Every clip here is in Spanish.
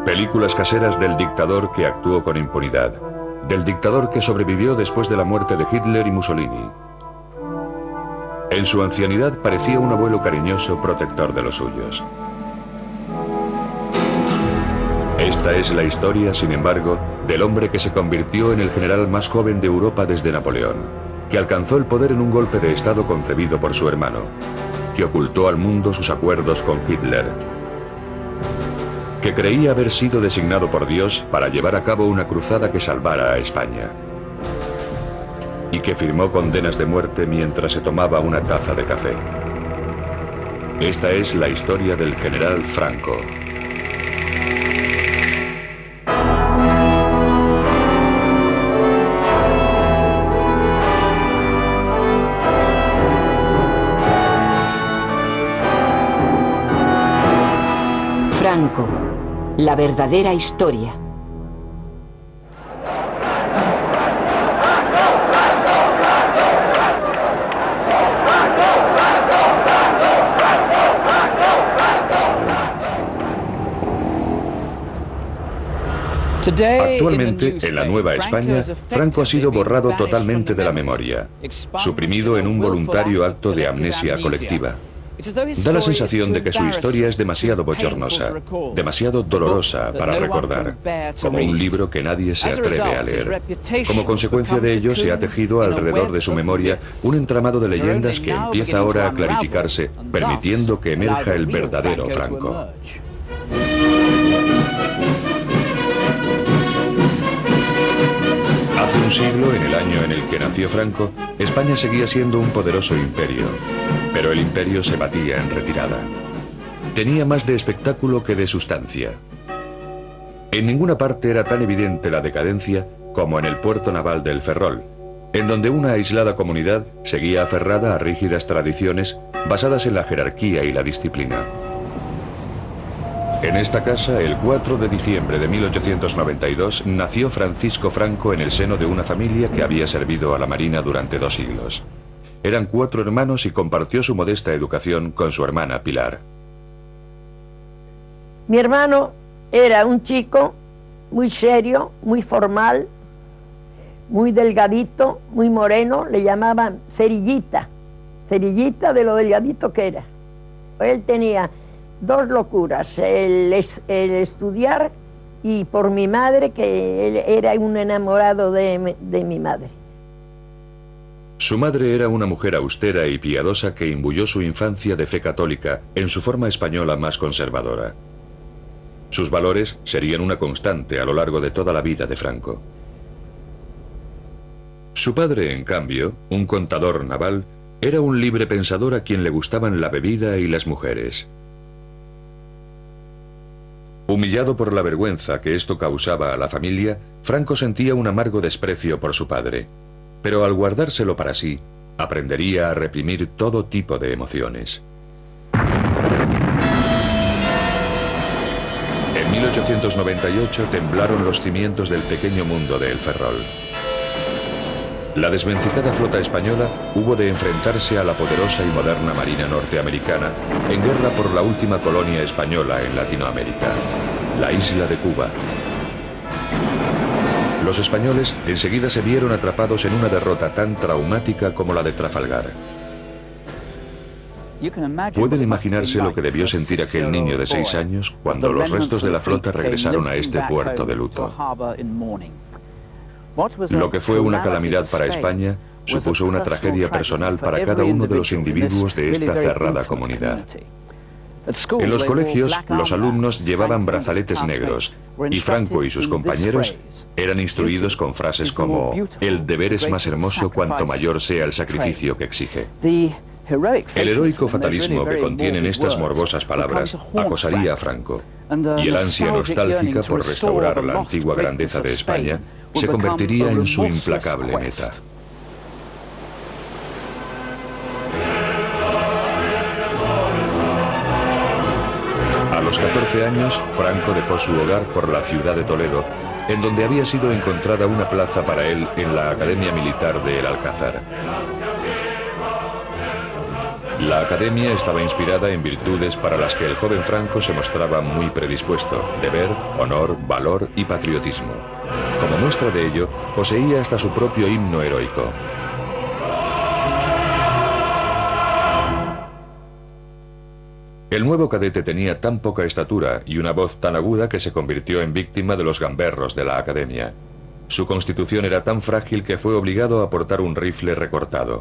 Películas caseras del dictador que actuó con impunidad, del dictador que sobrevivió después de la muerte de Hitler y Mussolini. En su ancianidad parecía un abuelo cariñoso, protector de los suyos. Esta es la historia, sin embargo, del hombre que se convirtió en el general más joven de Europa desde Napoleón, que alcanzó el poder en un golpe de Estado concebido por su hermano, que ocultó al mundo sus acuerdos con Hitler, que creía haber sido designado por Dios para llevar a cabo una cruzada que salvara a España, y que firmó condenas de muerte mientras se tomaba una taza de café. Esta es la historia del general Franco. Franco, la verdadera historia. Actualmente, en la Nueva España, Franco ha sido borrado totalmente de la memoria, suprimido en un voluntario acto de amnesia colectiva. Da la sensación de que su historia es demasiado bochornosa, demasiado dolorosa para recordar, como un libro que nadie se atreve a leer. Como consecuencia de ello, se ha tejido alrededor de su memoria un entramado de leyendas que empieza ahora a clarificarse, permitiendo que emerja el verdadero Franco. Hace un siglo, en el año en el que nació Franco, España seguía siendo un poderoso imperio, pero el imperio se batía en retirada. Tenía más de espectáculo que de sustancia. En ninguna parte era tan evidente la decadencia como en el puerto naval del Ferrol, en donde una aislada comunidad seguía aferrada a rígidas tradiciones basadas en la jerarquía y la disciplina. En esta casa, el 4 de diciembre de 1892, nació Francisco Franco en el seno de una familia que había servido a la Marina durante 2 siglos. Eran 4 hermanos y compartió su modesta educación con su hermana Pilar. Mi hermano era un chico muy serio, muy formal, muy delgadito, muy moreno, le llamaban cerillita, cerillita de lo delgadito que era. Él tenía 2 locuras, el estudiar y por mi madre, que él era un enamorado de mi madre. Su madre era una mujer austera y piadosa que imbuyó su infancia de fe católica en su forma española más conservadora. Sus valores serían una constante a lo largo de toda la vida de Franco. Su padre, en cambio, un contador naval, era un libre pensador a quien le gustaban la bebida y las mujeres. Humillado por la vergüenza que esto causaba a la familia, Franco sentía un amargo desprecio por su padre, pero al guardárselo para sí, aprendería a reprimir todo tipo de emociones. En 1898 temblaron los cimientos del pequeño mundo de El Ferrol. La desvencijada flota española hubo de enfrentarse a la poderosa y moderna marina norteamericana en guerra por la última colonia española en Latinoamérica, la isla de Cuba. Los españoles enseguida se vieron atrapados en una derrota tan traumática como la de Trafalgar. Pueden imaginarse lo que debió sentir aquel niño de 6 años cuando los restos de la flota regresaron a este puerto de luto. Lo que fue una calamidad para España supuso una tragedia personal para cada uno de los individuos de esta cerrada comunidad. En los colegios, los alumnos llevaban brazaletes negros y Franco y sus compañeros eran instruidos con frases como «El deber es más hermoso cuanto mayor sea el sacrificio que exige». El heroico fatalismo que contienen estas morbosas palabras acosaría a Franco, y el ansia nostálgica por restaurar la antigua grandeza de España se convertiría en su implacable meta. A los 14 años, Franco dejó su hogar por la ciudad de Toledo, en donde había sido encontrada una plaza para él en la Academia Militar de El Alcázar. La academia estaba inspirada en virtudes para las que el joven Franco se mostraba muy predispuesto: deber, honor, valor y patriotismo. Como muestra de ello, poseía hasta su propio himno heroico. El nuevo cadete tenía tan poca estatura y una voz tan aguda que se convirtió en víctima de los gamberros de la academia. Su constitución era tan frágil que fue obligado a portar un rifle recortado.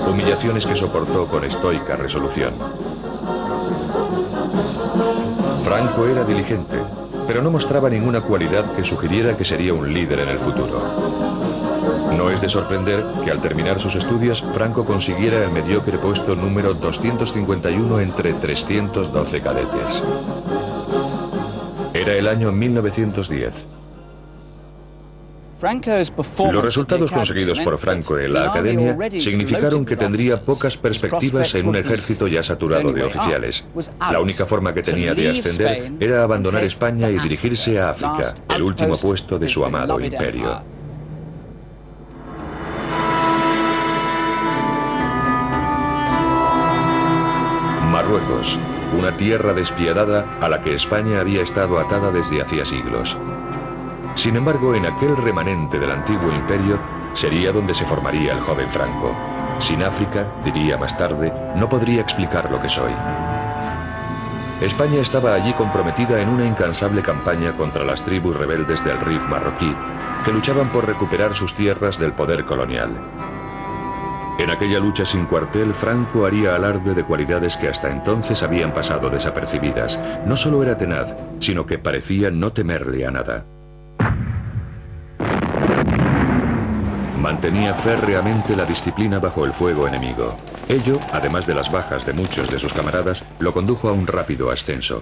Humillaciones que soportó con estoica resolución. Franco era diligente, pero no mostraba ninguna cualidad que sugiriera que sería un líder en el futuro. No es de sorprender que al terminar sus estudios, Franco consiguiera el mediocre puesto número 251 entre 312 cadetes. Era el año 1910. Los resultados conseguidos por Franco en la academia significaron que tendría pocas perspectivas en un ejército ya saturado de oficiales. La única forma que tenía de ascender era abandonar España y dirigirse a África, el último puesto de su amado imperio. Marruecos, una tierra despiadada a la que España había estado atada desde hacía siglos. Sin embargo, en aquel remanente del antiguo imperio sería donde se formaría el joven Franco. Sin África, diría más tarde, no podría explicar lo que soy. España estaba allí comprometida en una incansable campaña contra las tribus rebeldes del Rif marroquí, que luchaban por recuperar sus tierras del poder colonial. En aquella lucha sin cuartel, Franco haría alarde de cualidades que hasta entonces habían pasado desapercibidas. No solo era tenaz, sino que parecía no temerle a nada. Mantenía férreamente la disciplina bajo el fuego enemigo. Ello, además de las bajas de muchos de sus camaradas, lo condujo a un rápido ascenso.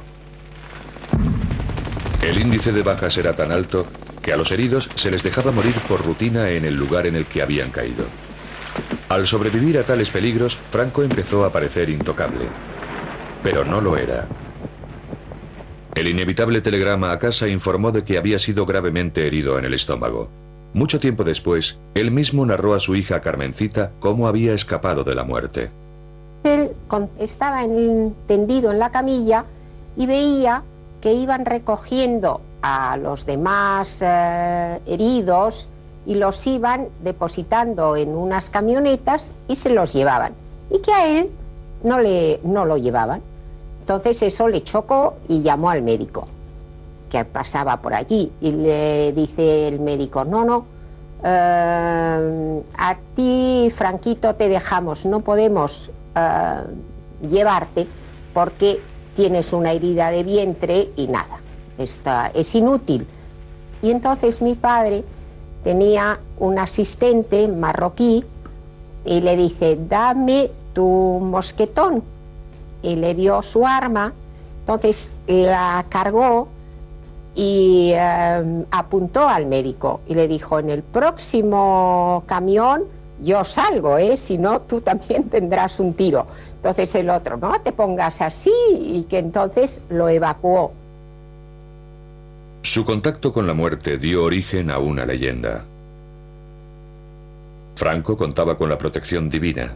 El índice de bajas era tan alto que a los heridos se les dejaba morir por rutina en el lugar en el que habían caído. Al sobrevivir a tales peligros, Franco empezó a parecer intocable. Pero no lo era. El inevitable telegrama a casa informó de que había sido gravemente herido en el estómago. Mucho tiempo después, él mismo narró a su hija Carmencita cómo había escapado de la muerte. Él estaba tendido en la camilla y veía que iban recogiendo a los demás heridos y los iban depositando en unas camionetas y se los llevaban. Y que a él no lo llevaban. Entonces eso le chocó y llamó al médico que pasaba por allí y le dice el médico: no, a ti, Franquito, te dejamos, no podemos llevarte porque tienes una herida de vientre y nada, es inútil. Y entonces mi padre tenía un asistente marroquí y le dice: dame tu mosquetón, y le dio su arma. Entonces la cargó y apuntó al médico y le dijo: en el próximo camión yo salgo, si no tú también tendrás un tiro. Entonces el otro: no te pongas así, y que entonces lo evacuó. Su contacto con la muerte dio origen a una leyenda. Franco contaba con la protección divina.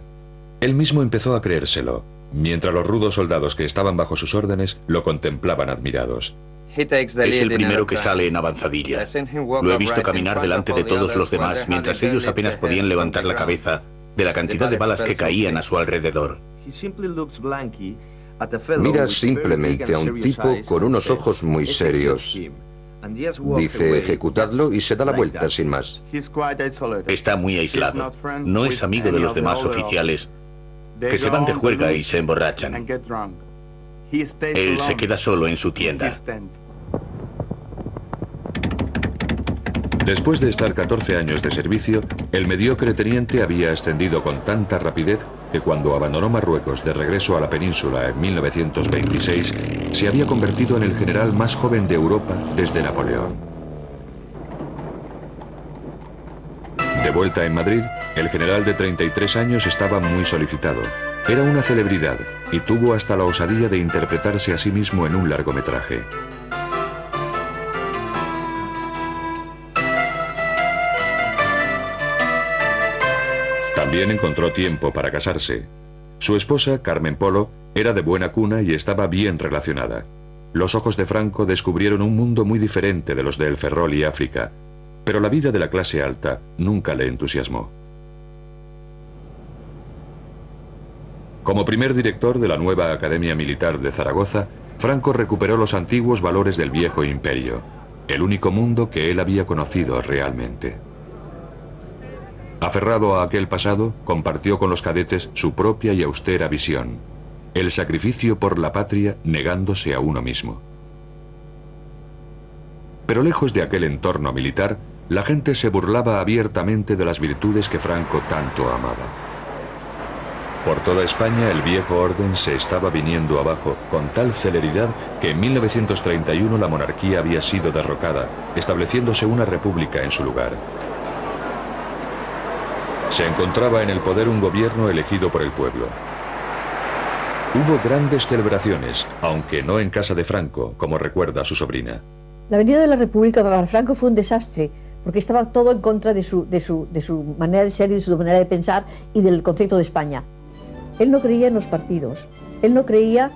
Él mismo empezó a creérselo, mientras los rudos soldados que estaban bajo sus órdenes lo contemplaban admirados. Es el primero que sale en avanzadilla. Lo he visto caminar delante de todos los demás mientras ellos apenas podían levantar la cabeza de la cantidad de balas que caían a su alrededor. Mira simplemente a un tipo con unos ojos muy serios. Dice: ejecutadlo, y se da la vuelta sin más. Está muy aislado. No es amigo de los demás oficiales, que se van de juerga y se emborrachan. Él se queda solo en su tienda. Después de estar 14 años de servicio, el mediocre teniente había ascendido con tanta rapidez que cuando abandonó Marruecos de regreso a la península en 1926, se había convertido en el general más joven de Europa desde Napoleón. De vuelta en Madrid, el general de 33 años estaba muy solicitado. Era una celebridad y tuvo hasta la osadía de interpretarse a sí mismo en un largometraje. También encontró tiempo para casarse. Su esposa, Carmen Polo, era de buena cuna y estaba bien relacionada. Los ojos de Franco descubrieron un mundo muy diferente de los de El Ferrol y África, pero la vida de la clase alta nunca le entusiasmó. Como primer director de la nueva Academia Militar de Zaragoza, Franco recuperó los antiguos valores del viejo imperio, el único mundo que él había conocido realmente. Aferrado a aquel pasado, compartió con los cadetes su propia y austera visión, el sacrificio por la patria negándose a uno mismo. Pero lejos de aquel entorno militar, la gente se burlaba abiertamente de las virtudes que Franco tanto amaba. Por toda España el viejo orden se estaba viniendo abajo con tal celeridad que en 1931 la monarquía había sido derrocada, estableciéndose una república en su lugar. Se encontraba en el poder un gobierno elegido por el pueblo. Hubo grandes celebraciones, aunque no en casa de Franco, como recuerda su sobrina. La venida de la República para Franco fue un desastre, porque estaba todo en contra de su manera de ser y de su manera de pensar y del concepto de España. Él no creía en los partidos, él no creía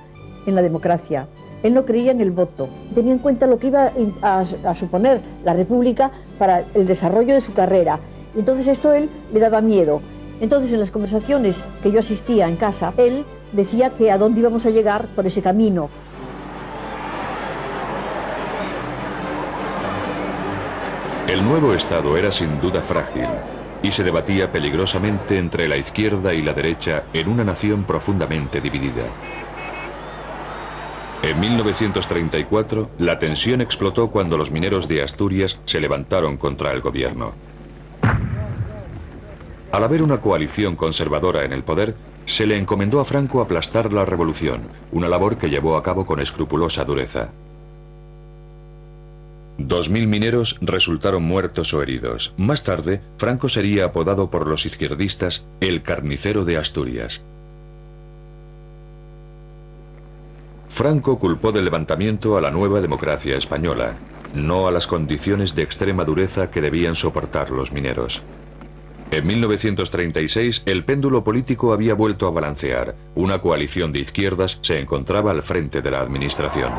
en la democracia, él no creía en el voto. Tenía en cuenta lo que iba a suponer la República para el desarrollo de su carrera. Y entonces esto a él le daba miedo. Entonces en las conversaciones que yo asistía en casa, él decía que a dónde íbamos a llegar por ese camino. El nuevo Estado era sin duda frágil y se debatía peligrosamente entre la izquierda y la derecha en una nación profundamente dividida. En 1934, la tensión explotó cuando los mineros de Asturias se levantaron contra el gobierno. Al haber una coalición conservadora en el poder, se le encomendó a Franco aplastar la revolución, una labor que llevó a cabo con escrupulosa dureza. 2000 mineros resultaron muertos o heridos. Más tarde, Franco sería apodado por los izquierdistas el carnicero de Asturias. Franco culpó del levantamiento a la nueva democracia española, no a las condiciones de extrema dureza que debían soportar los mineros. En 1936, el péndulo político había vuelto a balancear. Una coalición de izquierdas se encontraba al frente de la administración.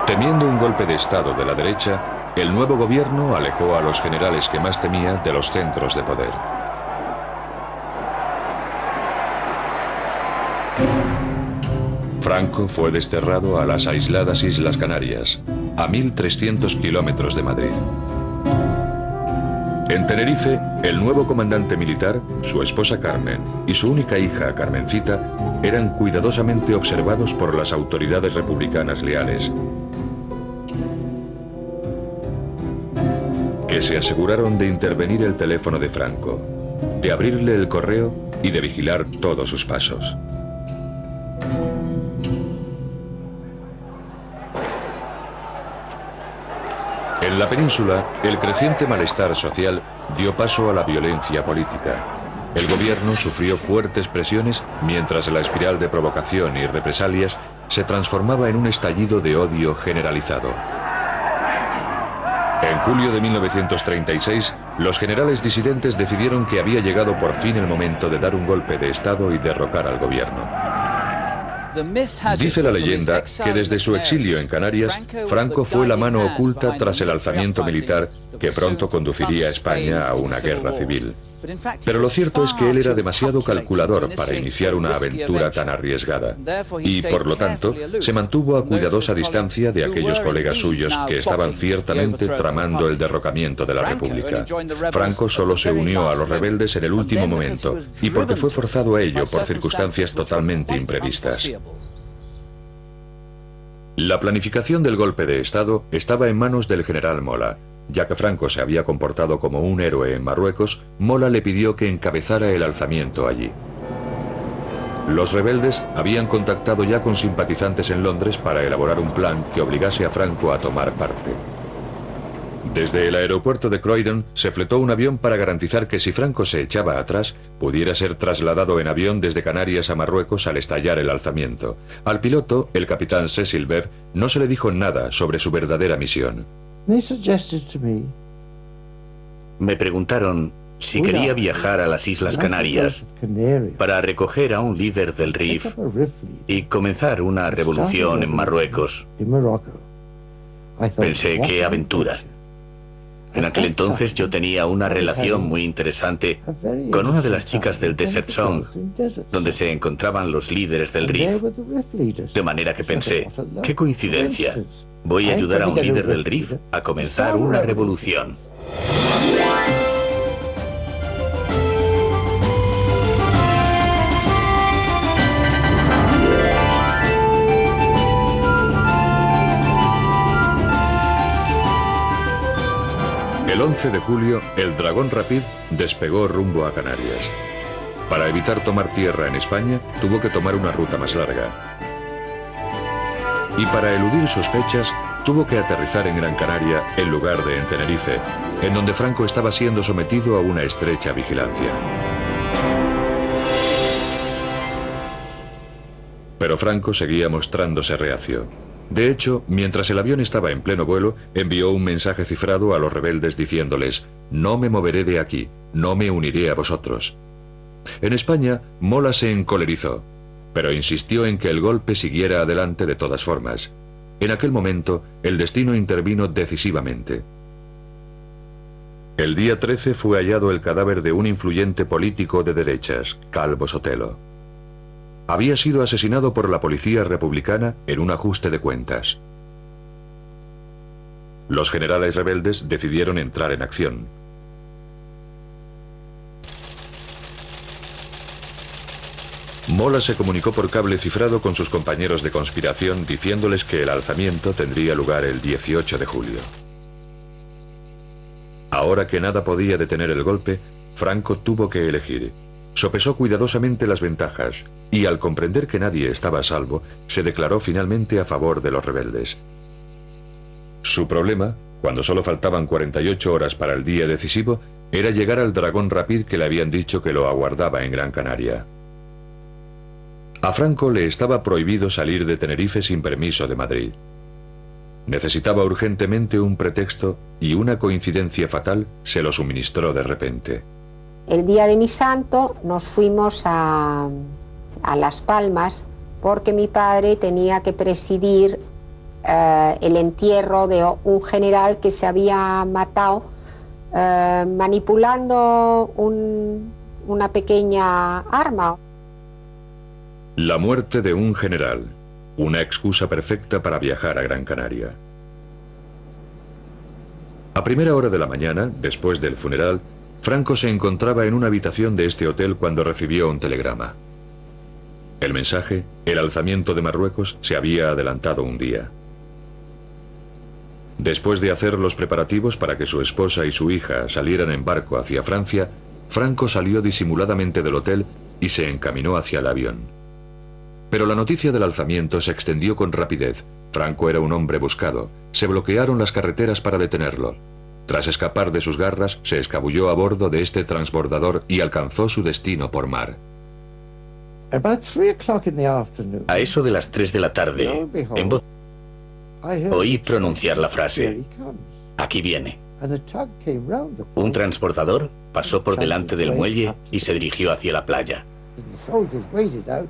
Temiendo un golpe de Estado de la derecha, el nuevo gobierno alejó a los generales que más temía de los centros de poder. Franco fue desterrado a las aisladas Islas Canarias, a 1300 kilómetros de Madrid. En Tenerife, el nuevo comandante militar, su esposa Carmen y su única hija, Carmencita, eran cuidadosamente observados por las autoridades republicanas leales, que se aseguraron de intervenir el teléfono de Franco, de abrirle el correo y de vigilar todos sus pasos. En la península, el creciente malestar social dio paso a la violencia política. El gobierno sufrió fuertes presiones mientras la espiral de provocación y represalias se transformaba en un estallido de odio generalizado. En julio de 1936, los generales disidentes decidieron que había llegado por fin el momento de dar un golpe de Estado y derrocar al gobierno. Dice la leyenda que desde su exilio en Canarias, Franco fue la mano oculta tras el alzamiento militar que pronto conduciría a España a una guerra civil. Pero lo cierto es que él era demasiado calculador para iniciar una aventura tan arriesgada y, por lo tanto, se mantuvo a cuidadosa distancia de aquellos colegas suyos que estaban ciertamente tramando el derrocamiento de la República. Franco solo se unió a los rebeldes en el último momento y porque fue forzado a ello por circunstancias totalmente imprevistas. La planificación del golpe de Estado estaba en manos del general Mola. Ya que Franco se había comportado como un héroe en Marruecos, Mola le pidió que encabezara el alzamiento allí. Los rebeldes habían contactado ya con simpatizantes en Londres para elaborar un plan que obligase a Franco a tomar parte. Desde el aeropuerto de Croydon se fletó un avión para garantizar que si Franco se echaba atrás, pudiera ser trasladado en avión desde Canarias a Marruecos al estallar el alzamiento. Al piloto, el capitán Cecil Bebb, no se le dijo nada sobre su verdadera misión. Me preguntaron si quería viajar a las Islas Canarias para recoger a un líder del RIF y comenzar una revolución en Marruecos. Pensé, qué aventura. En aquel entonces yo tenía una relación muy interesante con una de las chicas del Desert Song, donde se encontraban los líderes del RIF. De manera que pensé, qué coincidencia, voy a ayudar a un líder del RIF a comenzar una revolución. El 11 de julio, el Dragón Rapid despegó rumbo a Canarias. Para evitar tomar tierra en España, tuvo que tomar una ruta más larga. Y para eludir sospechas, tuvo que aterrizar en Gran Canaria en lugar de en Tenerife, en donde Franco estaba siendo sometido a una estrecha vigilancia. Pero Franco seguía mostrándose reacio. De hecho, mientras el avión estaba en pleno vuelo, envió un mensaje cifrado a los rebeldes diciéndoles: «No me moveré de aquí, no me uniré a vosotros». En España, Mola se encolerizó, pero insistió en que el golpe siguiera adelante de todas formas. En aquel momento, el destino intervino decisivamente. El día 13 fue hallado el cadáver de un influyente político de derechas, Calvo Sotelo. Había sido asesinado por la policía republicana en un ajuste de cuentas. Los generales rebeldes decidieron entrar en acción. Mola se comunicó por cable cifrado con sus compañeros de conspiración diciéndoles que el alzamiento tendría lugar el 18 de julio. Ahora que nada podía detener el golpe, Franco tuvo que elegir. Sopesó cuidadosamente las ventajas y, al comprender que nadie estaba a salvo, se declaró finalmente a favor de los rebeldes. Su problema, cuando solo faltaban 48 horas para el día decisivo, era llegar al Dragón Rapid que le habían dicho que lo aguardaba en Gran Canaria. A Franco le estaba prohibido salir de Tenerife sin permiso de Madrid. Necesitaba urgentemente un pretexto y una coincidencia fatal se lo suministró de repente. El día de mi santo nos fuimos a Las Palmas porque mi padre tenía que presidir el entierro de un general que se había matado manipulando una pequeña arma. La muerte de un general, una excusa perfecta para viajar a Gran Canaria. A primera hora de la mañana, después del funeral, Franco se encontraba en una habitación de este hotel cuando recibió un telegrama. El mensaje, el alzamiento de Marruecos, se había adelantado un día. Después de hacer los preparativos para que su esposa y su hija salieran en barco hacia Francia, Franco salió disimuladamente del hotel y se encaminó hacia el avión. Pero la noticia del alzamiento se extendió con rapidez. Franco era un hombre buscado. Se bloquearon las carreteras para detenerlo. Tras escapar de sus garras, se escabulló a bordo de este transbordador y alcanzó su destino por mar. A eso de las 3 de la tarde, en voz oí pronunciar la frase: «Aquí viene». Un transbordador pasó por delante del muelle y se dirigió hacia la playa.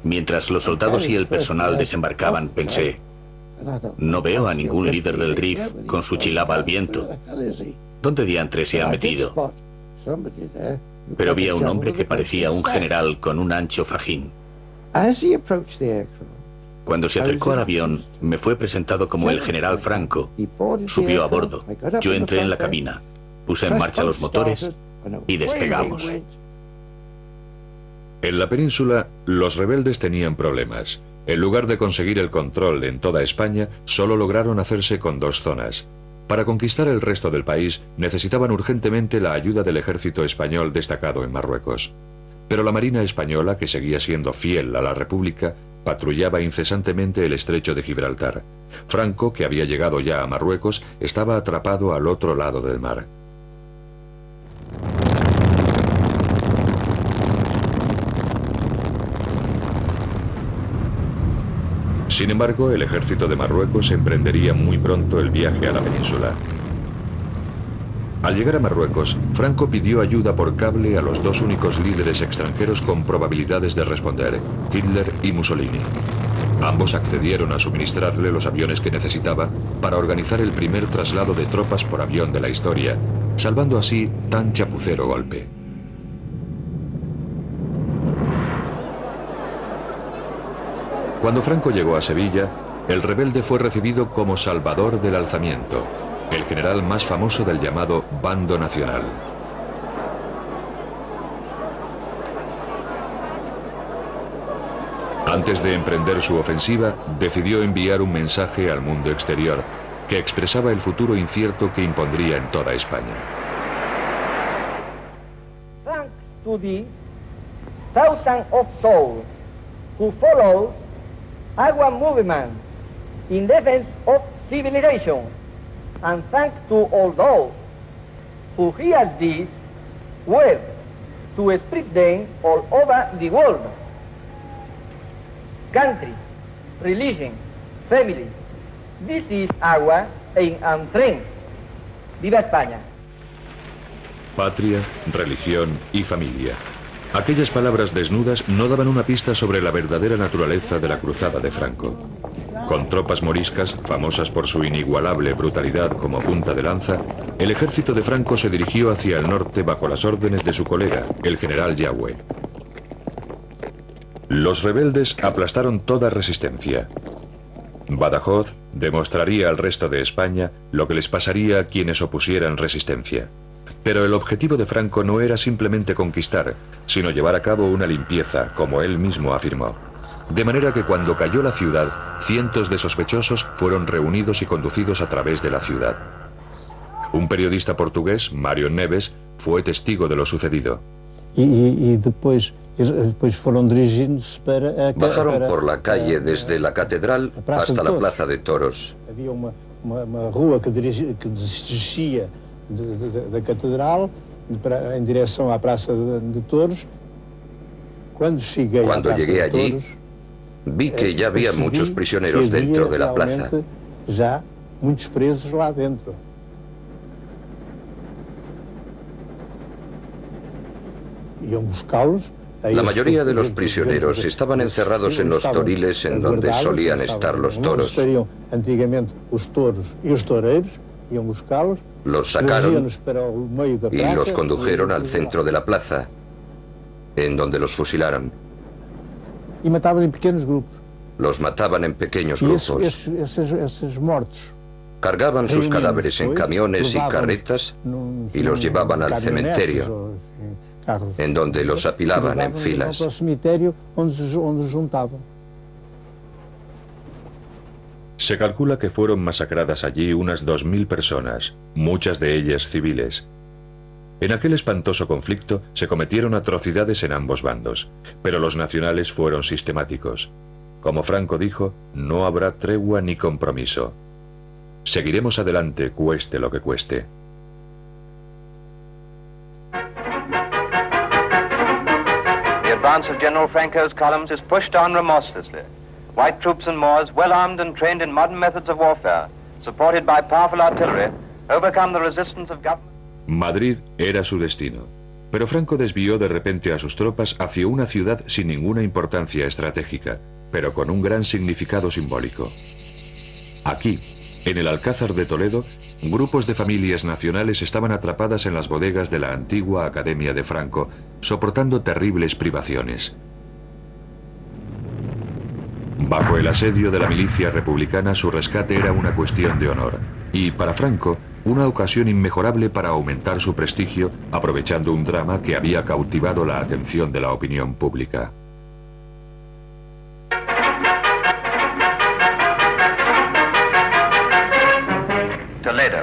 Mientras los soldados y el personal desembarcaban, pensé: no veo a ningún líder del RIF con su chilaba al viento. ¿Dónde diantre se ha metido? Pero vi a un hombre que parecía un general con un ancho fajín. Cuando se acercó al avión, me fue presentado como el general Franco. Subió a bordo. Yo entré en la cabina, puse en marcha los motores y despegamos. En la península, los rebeldes tenían problemas. En lugar de conseguir el control en toda España, solo lograron hacerse con 2 zonas. Para conquistar el resto del país, necesitaban urgentemente la ayuda del ejército español destacado en Marruecos. Pero la Marina española, que seguía siendo fiel a la República, patrullaba incesantemente el estrecho de Gibraltar. Franco, que había llegado ya a Marruecos, estaba atrapado al otro lado del mar. Sin embargo, el ejército de Marruecos emprendería muy pronto el viaje a la península. Al llegar a Marruecos, Franco pidió ayuda por cable a los dos únicos líderes extranjeros con probabilidades de responder, Hitler y Mussolini. Ambos accedieron a suministrarle los aviones que necesitaba para organizar el primer traslado de tropas por avión de la historia, salvando así tan chapucero golpe. Cuando Franco llegó a Sevilla, el rebelde fue recibido como salvador del alzamiento, el general más famoso del llamado Bando Nacional. Antes de emprender su ofensiva, decidió enviar un mensaje al mundo exterior que expresaba el futuro incierto que impondría en toda España. Thanks to the thousands of souls who follow our movement in defense of civilization, and thanks to all those who hear this word to spread them all over the world. Country, religion, family, this is our aim and strength. ¡Viva España! Patria, religión y familia. Aquellas palabras desnudas no daban una pista sobre la verdadera naturaleza de la cruzada de Franco. Con tropas moriscas, famosas por su inigualable brutalidad como punta de lanza, el ejército de Franco se dirigió hacia el norte bajo las órdenes de su colega, el general Yagüe. Los rebeldes aplastaron toda resistencia. Badajoz demostraría al resto de España lo que les pasaría a quienes opusieran resistencia. Pero el objetivo de Franco no era simplemente conquistar, sino llevar a cabo una limpieza, como él mismo afirmó. De manera que cuando cayó la ciudad, cientos de sospechosos fueron reunidos y conducidos a través de la ciudad. Un periodista portugués, Mário Neves, fue testigo de lo sucedido. Bajaron por la calle desde la catedral hasta la plaza de toros. Había uma rua que descia da catedral em direção à praça de touros. Cuando llegué allí, vi que ya había muchos prisioneros dentro de la plaza. Já muitos presos lá dentro. Iam buscá-los. La mayoría de los prisioneros estaban encerrados en los toriles en donde solían estar los toros. Los sacaron y los condujeron al centro de la plaza, en donde los fusilaron. Los mataban en pequeños grupos. Cargaban sus cadáveres en camiones y carretas y los llevaban al cementerio, en donde los apilaban en filas. Se calcula que fueron masacradas allí unas 2000 personas, muchas de ellas civiles. En aquel espantoso conflicto se cometieron atrocidades en ambos bandos, pero los nacionales fueron sistemáticos. Como Franco dijo, no habrá tregua ni compromiso. Seguiremos adelante, cueste lo que cueste. The advance of General Franco's columns is pushed on remorselessly. White troops and Moors, well armed and trained in modern methods of warfare, supported by powerful artillery, overcome the resistance of government. Madrid era su destino, pero Franco desvió de repente a sus tropas hacia una ciudad sin ninguna importancia estratégica, pero con un gran significado simbólico. Aquí, en el Alcázar de Toledo, grupos de familias nacionales estaban atrapadas en las bodegas de la antigua Academia de Franco, soportando terribles privaciones. Bajo el asedio de la milicia republicana, su rescate era una cuestión de honor, y para Franco, una ocasión inmejorable para aumentar su prestigio, aprovechando un drama que había cautivado la atención de la opinión pública. Toledo.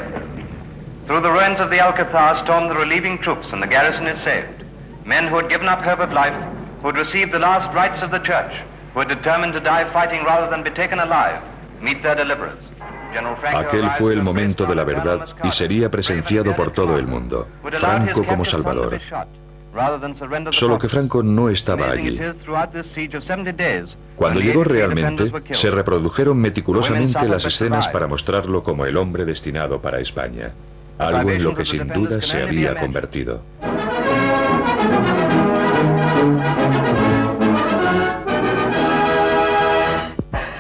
Through the ruins of the Alcazar stormed the relieving troops and the garrison is saved. Men who had given up hope of life, who had received the last rites of the church, who had determined to die fighting rather than be taken alive, meet their deliverers. Aquel fue el momento de la verdad y sería presenciado por todo el mundo. Franco como Salvador. Solo que Franco no estaba allí. Cuando llegó realmente, se reprodujeron meticulosamente las escenas para mostrarlo como el hombre destinado para España. algo en lo que sin duda se había convertido.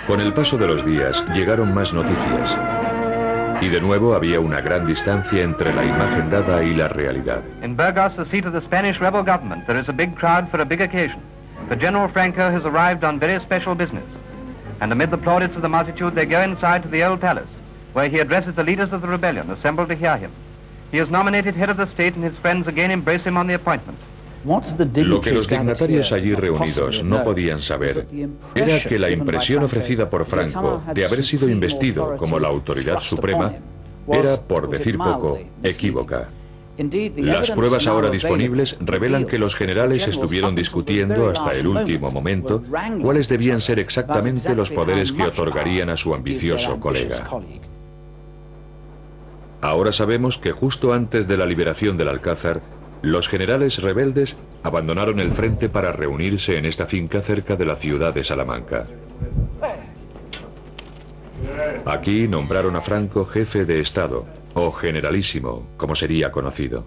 Con el paso de los días llegaron más noticias. Y de nuevo había una gran distancia entre la imagen dada y la realidad. In Burgos, the seat of the Spanish rebel government, there is a big crowd for a big occasion. The General Franco has arrived on very special business. And amid the plaudits of the multitude, they go inside to the old palace, where he addresses the leaders of the rebellion assembled to hear him. He is nominated head of the state, and his friends again embrace him on the appointment. Lo que los dignatarios allí reunidos no podían saber era que la impresión ofrecida por Franco de haber sido investido como la autoridad suprema era, por decir poco, equívoca. Las pruebas ahora disponibles revelan que los generales estuvieron discutiendo hasta el último momento cuáles debían ser exactamente los poderes que otorgarían a su ambicioso colega. Ahora sabemos que justo antes de la liberación del Alcázar, los generales rebeldes abandonaron el frente para reunirse en esta finca cerca de la ciudad de Salamanca. Aquí nombraron a Franco jefe de Estado, o generalísimo, como sería conocido.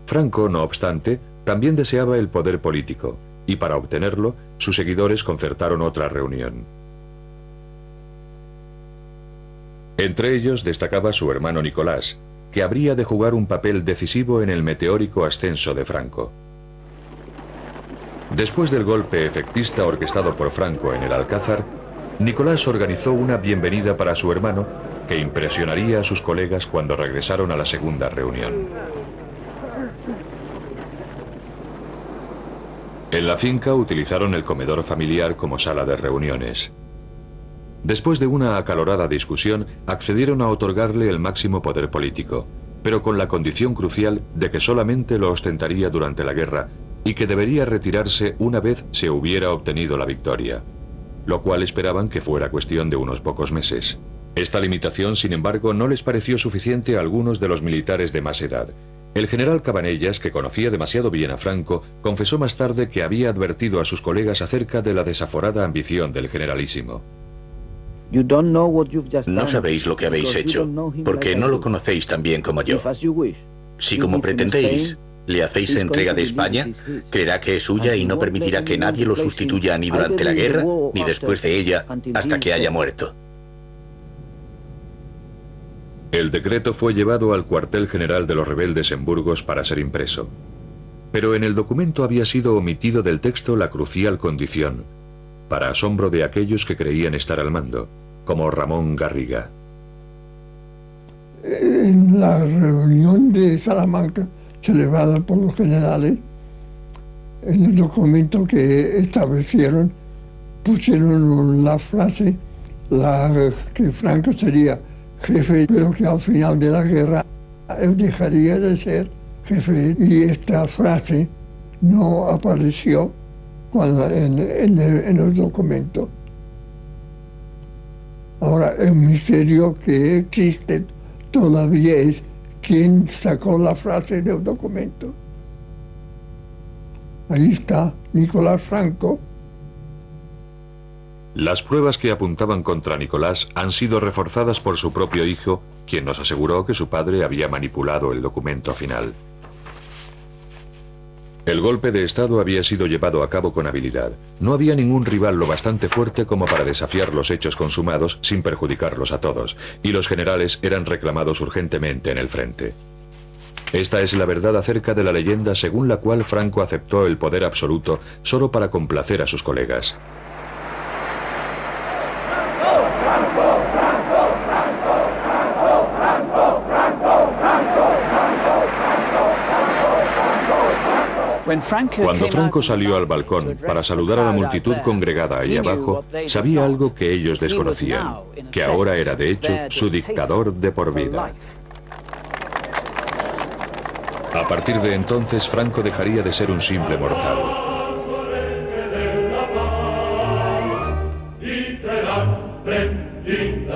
Franco, no obstante, también deseaba el poder político, y para obtenerlo, sus seguidores concertaron otra reunión. Entre ellos destacaba su hermano Nicolás, que habría de jugar un papel decisivo en el meteórico ascenso de Franco. Después del golpe efectista orquestado por Franco en el Alcázar, Nicolás organizó una bienvenida para su hermano que impresionaría a sus colegas cuando regresaron a la segunda reunión. En la finca utilizaron el comedor familiar como sala de reuniones. Después de una acalorada discusión, accedieron a otorgarle el máximo poder político, pero con la condición crucial de que solamente lo ostentaría durante la guerra y que debería retirarse una vez se hubiera obtenido la victoria, lo cual esperaban que fuera cuestión de unos pocos meses. Esta limitación, sin embargo, no les pareció suficiente a algunos de los militares de más edad. El general Cabanellas, que conocía demasiado bien a Franco, confesó más tarde que había advertido a sus colegas acerca de la desaforada ambición del generalísimo. No sabéis lo que habéis hecho, porque no lo conocéis tan bien como yo. Si, como pretendéis, le hacéis entrega de España, creerá que es suya y no permitirá que nadie lo sustituya ni durante la guerra, ni después de ella, hasta que haya muerto. El decreto fue llevado al cuartel general de los rebeldes en Burgos para ser impreso. Pero en el documento había sido omitido del texto la crucial condición, para asombro de aquellos que creían estar al mando, como Ramón Garriga. En la reunión de Salamanca, celebrada por los generales, en el documento que establecieron, pusieron la frase que Franco sería jefe, pero que al final de la guerra él dejaría de ser jefe, y esta frase no apareció en el documento. Ahora, el misterio que existe todavía es quién sacó la frase del documento. Ahí está Nicolás Franco. Las pruebas que apuntaban contra Nicolás han sido reforzadas por su propio hijo, quien nos aseguró que su padre había manipulado el documento final. El golpe de Estado había sido llevado a cabo con habilidad. No había ningún rival lo bastante fuerte como para desafiar los hechos consumados sin perjudicarlos a todos, y los generales eran reclamados urgentemente en el frente. Esta es la verdad acerca de la leyenda según la cual Franco aceptó el poder absoluto solo para complacer a sus colegas. Cuando Franco salió al balcón para saludar a la multitud congregada ahí abajo, sabía algo que ellos desconocían, que ahora era de hecho su dictador de por vida. A partir de entonces, Franco dejaría de ser un simple mortal.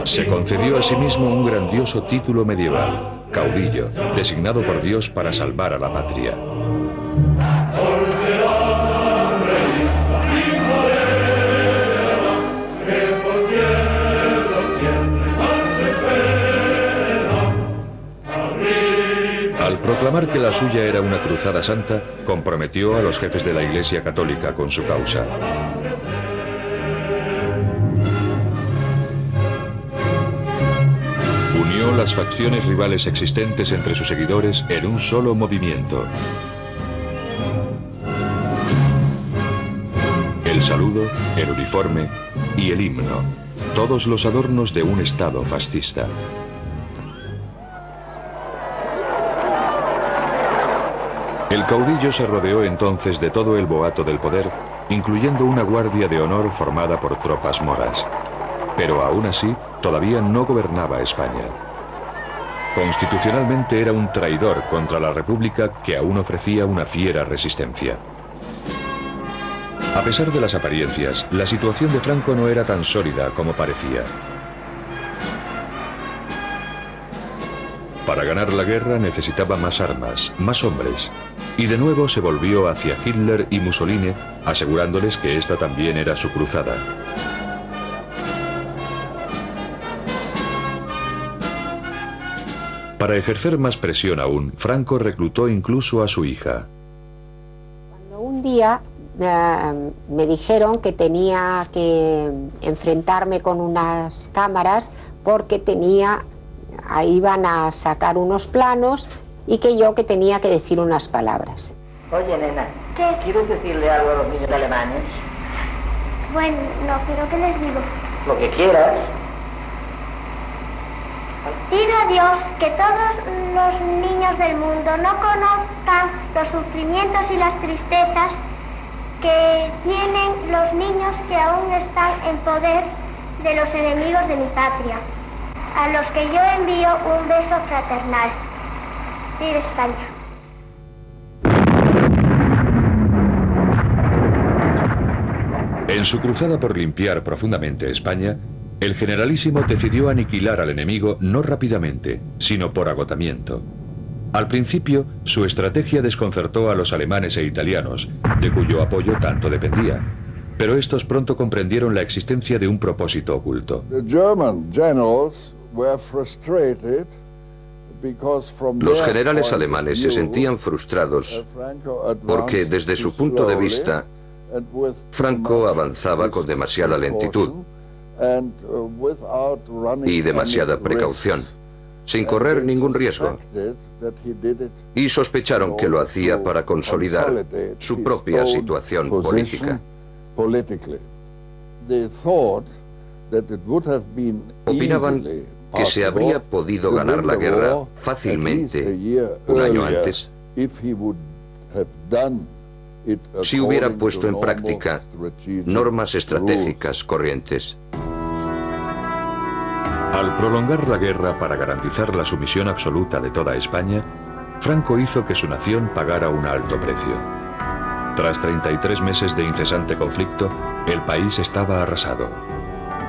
Se concedió a sí mismo un grandioso título medieval, caudillo, designado por Dios para salvar a la patria. proclamar que la suya era una cruzada santa, comprometió a los jefes de la Iglesia Católica con su causa. Unió las facciones rivales existentes entre sus seguidores en un solo movimiento. El saludo, el uniforme y el himno, todos los adornos de un Estado fascista. El caudillo se rodeó entonces de todo el boato del poder, incluyendo una guardia de honor formada por tropas moras. Pero aún así, todavía no gobernaba España. Constitucionalmente era un traidor contra la República que aún ofrecía una fiera resistencia. A pesar de las apariencias, la situación de Franco no era tan sólida como parecía. Para ganar la guerra necesitaba más armas, más hombres, y de nuevo se volvió hacia Hitler y Mussolini, asegurándoles que esta también era su cruzada. Para ejercer más presión aún, Franco reclutó incluso a su hija. Cuando un día me dijeron que tenía que enfrentarme con unas cámaras porque iban a sacar unos planos y que tenía que decir unas palabras. Oye, nena, ¿qué? ¿Quieres decirle algo a los niños alemanes? Bueno, no, pero ¿qué les digo? Lo que quieras. Pido a Dios que todos los niños del mundo no conozcan los sufrimientos y las tristezas que tienen los niños que aún están en poder de los enemigos de mi patria, a los que yo envío un beso fraternal. ¡Viva España! En su cruzada por limpiar profundamente España, el generalísimo decidió aniquilar al enemigo no rápidamente, sino por agotamiento. Al principio, su estrategia desconcertó a los alemanes e italianos, de cuyo apoyo tanto dependía. Pero estos pronto comprendieron la existencia de un propósito oculto. Los generales alemanes se sentían frustrados porque, desde su punto de vista, Franco avanzaba con demasiada lentitud y demasiada precaución, sin correr ningún riesgo, y sospecharon que lo hacía para consolidar su propia situación política. Opinaban que se habría podido ganar la guerra fácilmente un año antes si hubiera puesto en práctica normas estratégicas corrientes. Al prolongar la guerra para garantizar la sumisión absoluta de toda España, Franco hizo que su nación pagara un alto precio. Tras 33 meses de incesante conflicto, el país estaba arrasado.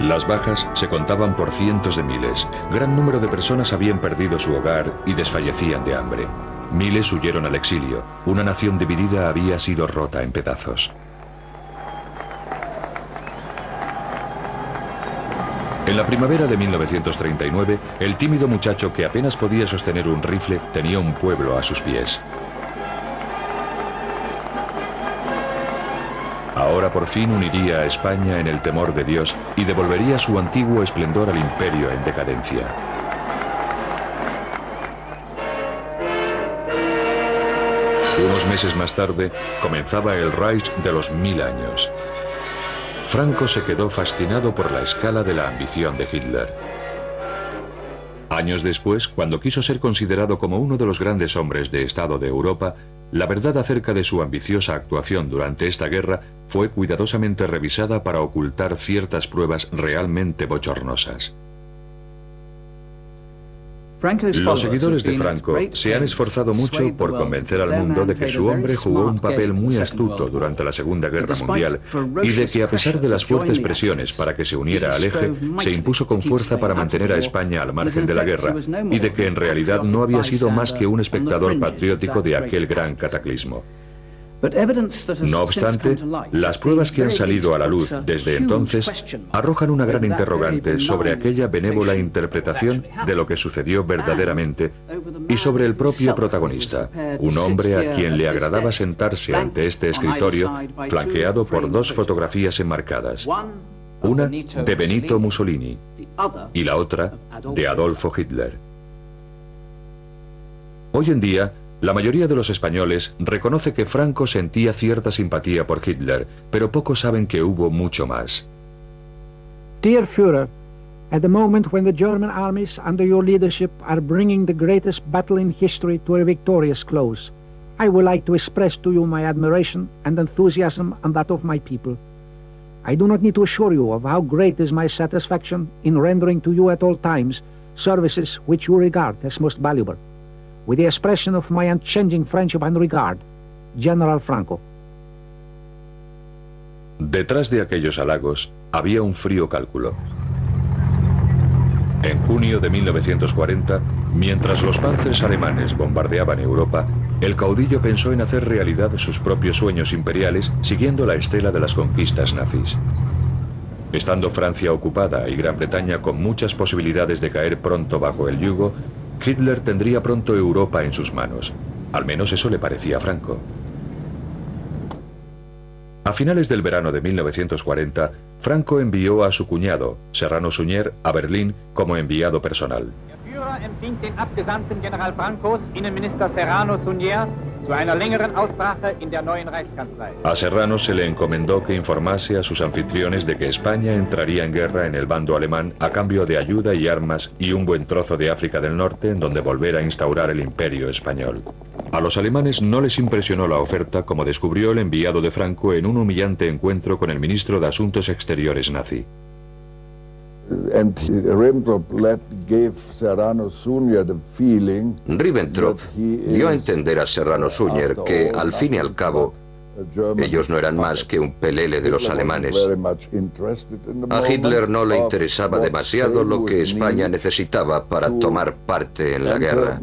Las bajas se contaban por cientos de miles. Gran número de personas habían perdido su hogar y desfallecían de hambre. Miles huyeron al exilio. Una nación dividida había sido rota en pedazos. En la primavera de 1939, el tímido muchacho que apenas podía sostener un rifle tenía un pueblo a sus pies. Ahora por fin uniría a España en el temor de Dios y devolvería su antiguo esplendor al imperio en decadencia. Unos meses más tarde, comenzaba el Reich de los 1000 años. Franco se quedó fascinado por la escala de la ambición de Hitler. Años después, cuando quiso ser considerado como uno de los grandes hombres de Estado de Europa, la verdad acerca de su ambiciosa actuación durante esta guerra fue cuidadosamente revisada para ocultar ciertas pruebas realmente bochornosas. Los seguidores de Franco se han esforzado mucho por convencer al mundo de que su hombre jugó un papel muy astuto durante la Segunda Guerra Mundial y de que, a pesar de las fuertes presiones para que se uniera al eje, se impuso con fuerza para mantener a España al margen de la guerra y de que en realidad no había sido más que un espectador patriótico de aquel gran cataclismo. No obstante, las pruebas que han salido a la luz desde entonces arrojan una gran interrogante sobre aquella benévola interpretación de lo que sucedió verdaderamente y sobre el propio protagonista, un hombre a quien le agradaba sentarse ante este escritorio flanqueado por dos fotografías enmarcadas, una de Benito Mussolini y la otra de Adolfo Hitler. Hoy en día, la mayoría de los españoles reconoce que Franco sentía cierta simpatía por Hitler, pero pocos saben que hubo mucho más. Dear Führer, at the moment when the German armies under your leadership are bringing the greatest battle in history to a victorious close, I would like to express to you my admiration and enthusiasm and that of my people. I do not need to assure you of how great is my satisfaction in rendering to you at all times services which you regard as most valuable. With the expression of my unchanging friendship and regard, General Franco. Detrás de aquellos halagos había un frío cálculo. En junio de 1940, mientras los panzers alemanes bombardeaban Europa, el caudillo pensó en hacer realidad sus propios sueños imperiales siguiendo la estela de las conquistas nazis. Estando Francia ocupada y Gran Bretaña con muchas posibilidades de caer pronto bajo el yugo, Hitler tendría pronto Europa en sus manos. Al menos eso le parecía a Franco. A finales del verano de 1940, Franco envió a su cuñado, Serrano Suñer, a Berlín como enviado personal. Der Führer empfing den Abgesandten General Francos, Innenminister Serrano Suñer, zu einer längeren Aussprache in der neuen Reichskanzlei. A Serrano se le encomendó que informase a sus anfitriones de que España entraría en guerra en el bando alemán a cambio de ayuda y armas y un buen trozo de África del Norte en donde volver a instaurar el imperio español. A los alemanes no les impresionó la oferta, como descubrió el enviado de Franco en un humillante encuentro con el ministro de Asuntos Exteriores nazi. Ribbentrop dio a entender a Serrano Suñer que, al fin y al cabo, ellos no eran más que un pelele de los alemanes. A Hitler no le interesaba demasiado lo que España necesitaba para tomar parte en la guerra.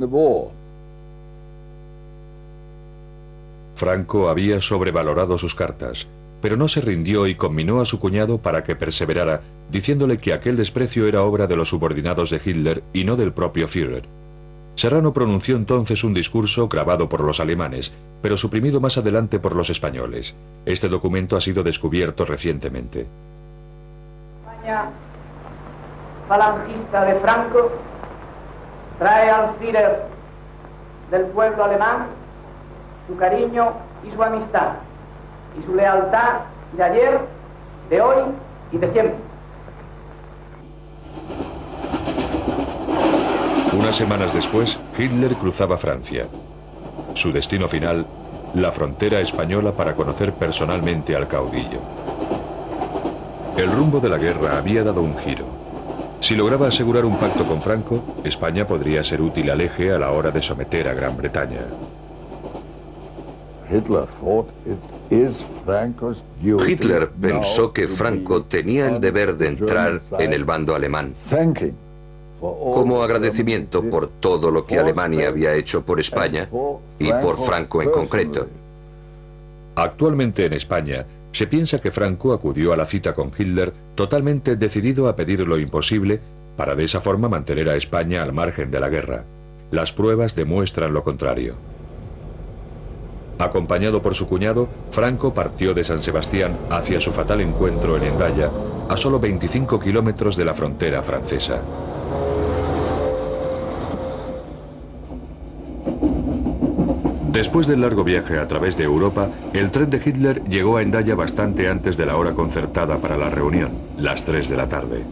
Franco había sobrevalorado sus cartas, pero no se rindió y conminó a su cuñado para que perseverara, diciéndole que aquel desprecio era obra de los subordinados de Hitler y no del propio Führer. Serrano pronunció entonces un discurso grabado por los alemanes, pero suprimido más adelante por los españoles. Este documento ha sido descubierto recientemente. España falangista de Franco trae al Führer del pueblo alemán su cariño y su amistad y su lealtad de ayer, de hoy y de siempre. Unas semanas después, Hitler cruzaba Francia. Su destino final, la frontera española para conocer personalmente al caudillo. El rumbo de la guerra había dado un giro. Si lograba asegurar un pacto con Franco, España podría ser útil al eje a la hora de someter a Gran Bretaña. Hitler pensó que Franco tenía el deber de entrar en el bando alemán, como agradecimiento por todo lo que Alemania había hecho por España y por Franco en concreto. Actualmente en España se piensa que Franco acudió a la cita con Hitler totalmente decidido a pedir lo imposible para de esa forma mantener a España al margen de la guerra. Las pruebas demuestran lo contrario. Acompañado por su cuñado, Franco partió de San Sebastián hacia su fatal encuentro en Hendaya, a solo 25 kilómetros de la frontera francesa. Después del largo viaje a través de Europa, el tren de Hitler llegó a Hendaya bastante antes de la hora concertada para la reunión, las 3 de la tarde.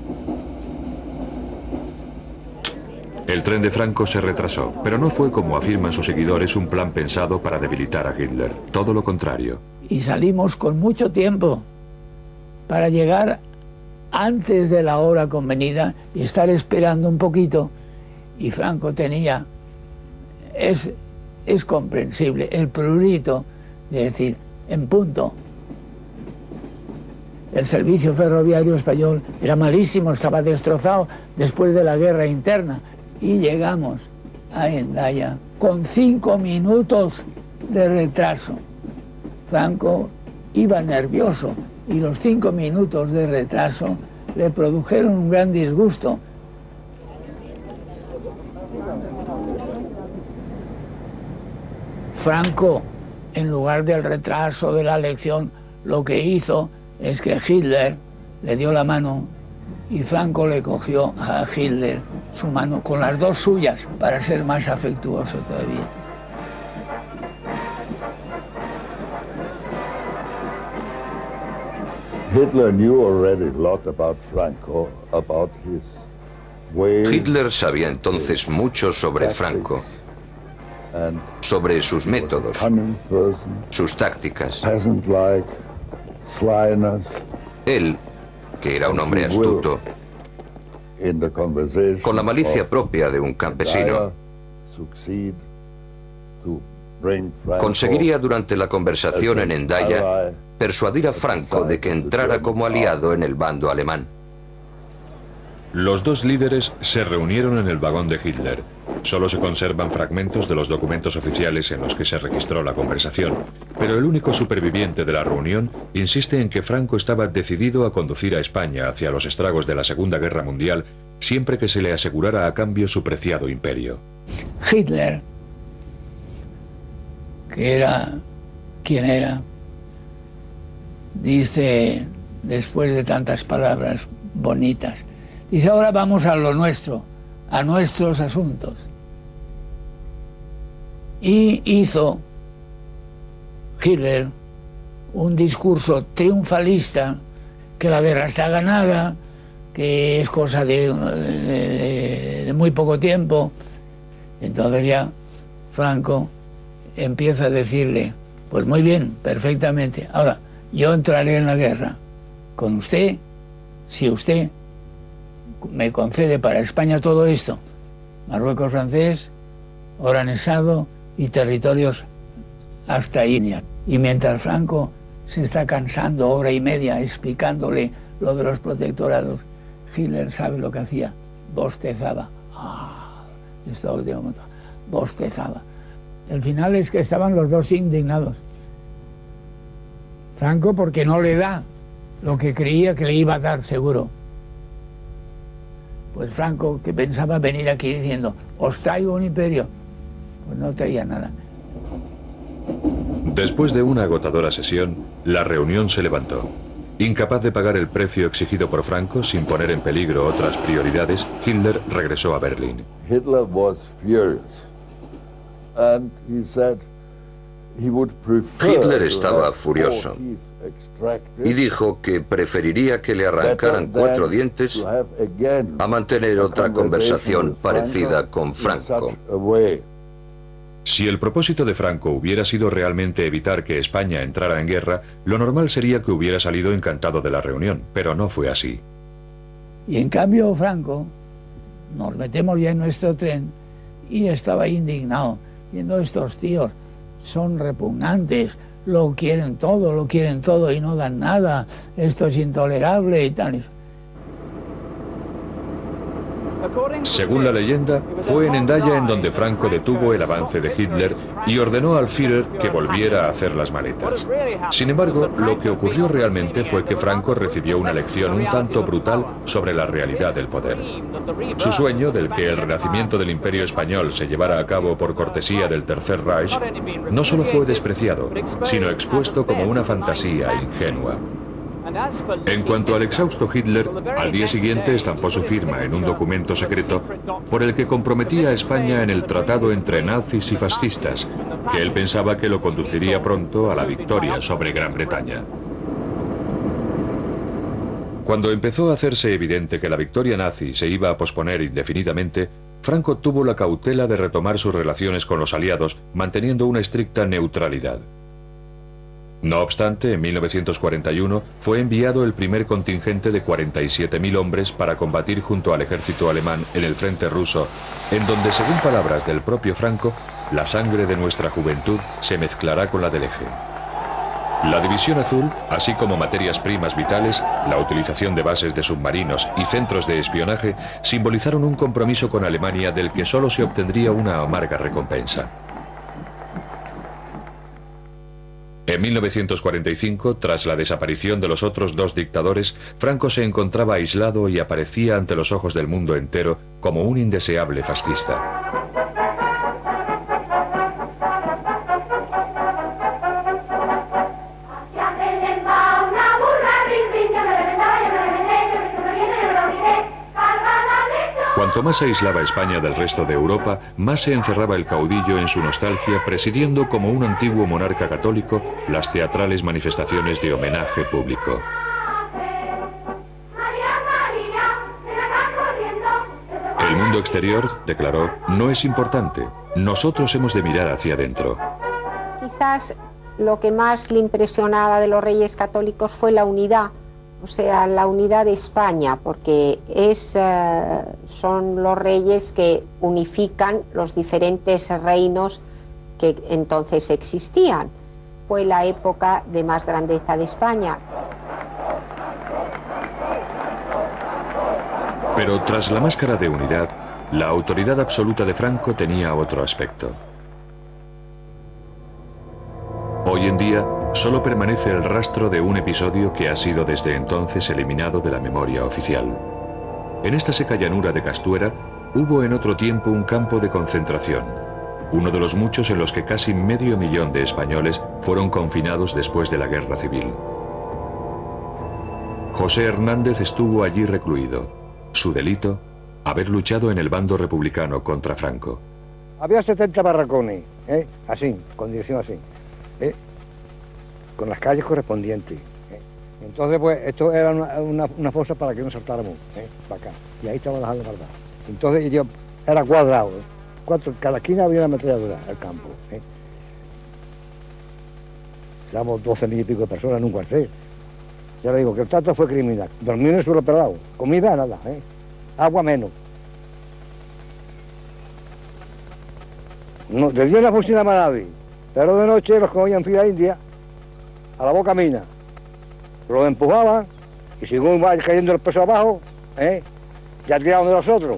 El tren de Franco se retrasó, pero no fue, como afirman sus seguidores, un plan pensado para debilitar a Hitler. Todo lo contrario. Y salimos con mucho tiempo para llegar antes de la hora convenida y estar esperando un poquito. Y Franco tenía, es comprensible, el prurito de decir, en punto. El servicio ferroviario español era malísimo, estaba destrozado después de la guerra interna. Y llegamos a Hendaya con 5 minutos de retraso. Franco iba nervioso y los 5 minutos de retraso le produjeron un gran disgusto. Franco, en lugar del retraso de la elección, lo que hizo es que Hitler le dio la mano y Franco le cogió a Hitler su mano con las dos suyas para ser más afectuoso todavía. Hitler sabía entonces mucho sobre Franco, sobre sus métodos, sus tácticas. Él, que era un hombre astuto, con la malicia propia de un campesino, conseguiría durante la conversación en Hendaya persuadir a Franco de que entrara como aliado en el bando alemán. Los dos líderes se reunieron en el vagón de Hitler. Solo se conservan fragmentos de los documentos oficiales en los que se registró la conversación, pero el único superviviente de la reunión insiste en que Franco estaba decidido a conducir a España hacia los estragos de la Segunda Guerra Mundial siempre que se le asegurara a cambio su preciado imperio. Hitler, que era quien era, dice, después de tantas palabras bonitas, dice, ahora vamos a lo nuestro, a nuestros asuntos. Y hizo Hitler un discurso triunfalista, que la guerra está ganada, que es cosa de muy poco tiempo. Entonces ya Franco empieza a decirle, pues muy bien, perfectamente, ahora yo entraré en la guerra con usted, si usted me concede para España todo esto, Marruecos francés, Oranjado y territorios hasta Inia. Y mientras Franco se está cansando hora y media explicándole lo de los protectorados, Hitler sabe lo que hacía, bostezaba. Bostezaba. El final es que estaban los dos indignados. Franco porque no le da lo que creía que le iba a dar seguro. Pues Franco, que pensaba venir aquí diciendo, os traigo un imperio, pues no traía nada. Después de una agotadora sesión, la reunión se levantó. Incapaz de pagar el precio exigido por Franco sin poner en peligro otras prioridades, Hitler regresó a Berlín. Hitler was furious. And he said he would prefer Hitler estaba furioso y dijo que preferiría que le arrancaran 4 dientes a mantener otra conversación parecida con Franco. Si el propósito de Franco hubiera sido realmente evitar que España entrara en guerra, lo normal sería que hubiera salido encantado de la reunión, pero no fue así. Y en cambio Franco, nos metemos ya en nuestro tren y estaba indignado, viendo estos tíos, son repugnantes, lo quieren todo y no dan nada, esto es intolerable y tal. Según la leyenda, fue en Hendaya en donde Franco detuvo el avance de Hitler y ordenó al Führer que volviera a hacer las maletas. Sin embargo, lo que ocurrió realmente fue que Franco recibió una lección un tanto brutal sobre la realidad del poder. Su sueño, del que el renacimiento del Imperio Español se llevara a cabo por cortesía del Tercer Reich, no solo fue despreciado, sino expuesto como una fantasía ingenua. En cuanto al exhausto Hitler, al día siguiente estampó su firma en un documento secreto por el que comprometía a España en el tratado entre nazis y fascistas, que él pensaba que lo conduciría pronto a la victoria sobre Gran Bretaña. Cuando empezó a hacerse evidente que la victoria nazi se iba a posponer indefinidamente, Franco tuvo la cautela de retomar sus relaciones con los aliados, manteniendo una estricta neutralidad. No obstante, en 1941 fue enviado el primer contingente de 47.000 hombres para combatir junto al ejército alemán en el frente ruso, en donde, según palabras del propio Franco, la sangre de nuestra juventud se mezclará con la del eje. La División Azul, así como materias primas vitales, la utilización de bases de submarinos y centros de espionaje, simbolizaron un compromiso con Alemania del que solo se obtendría una amarga recompensa. En 1945, tras la desaparición de los otros dos dictadores, Franco se encontraba aislado y aparecía ante los ojos del mundo entero como un indeseable fascista. Cuanto más se aislaba España del resto de Europa, más se encerraba el caudillo en su nostalgia, presidiendo como un antiguo monarca católico las teatrales manifestaciones de homenaje público. El mundo exterior, declaró, no es importante. Nosotros hemos de mirar hacia adentro. Quizás lo que más le impresionaba de los reyes católicos fue la unidad. O sea, la unidad de España, porque son los reyes que unifican los diferentes reinos que entonces existían. Fue la época de más grandeza de España. Pero tras la máscara de unidad, la autoridad absoluta de Franco tenía otro aspecto. Hoy en día, solo permanece el rastro de un episodio que ha sido desde entonces eliminado de la memoria oficial. En esta seca llanura de Castuera hubo en otro tiempo un campo de concentración, uno de los muchos en los que casi 500.000 de españoles fueron confinados después de la Guerra Civil. José Hernández estuvo allí recluido. Su delito, haber luchado en el bando republicano contra Franco. Había 70 barracones, así, con dirección así. Con las calles correspondientes. Entonces, pues, esto era una fosa para que no saltáramos, para acá. Y ahí estaba la verdad. Entonces, yo era cuadrado. Cada esquina había una ametralladora al campo. Éramos 12.000 y pico de personas en un cuartel. Ya le digo que el trato fue criminal. Dormí en el suelo pelado. Comida, nada. Agua menos. No, de día no funcionaba nadie. Pero de noche los cogían en fila india, a la boca mina, los empujaban y según va cayendo el peso abajo, ya tiraban de los otros.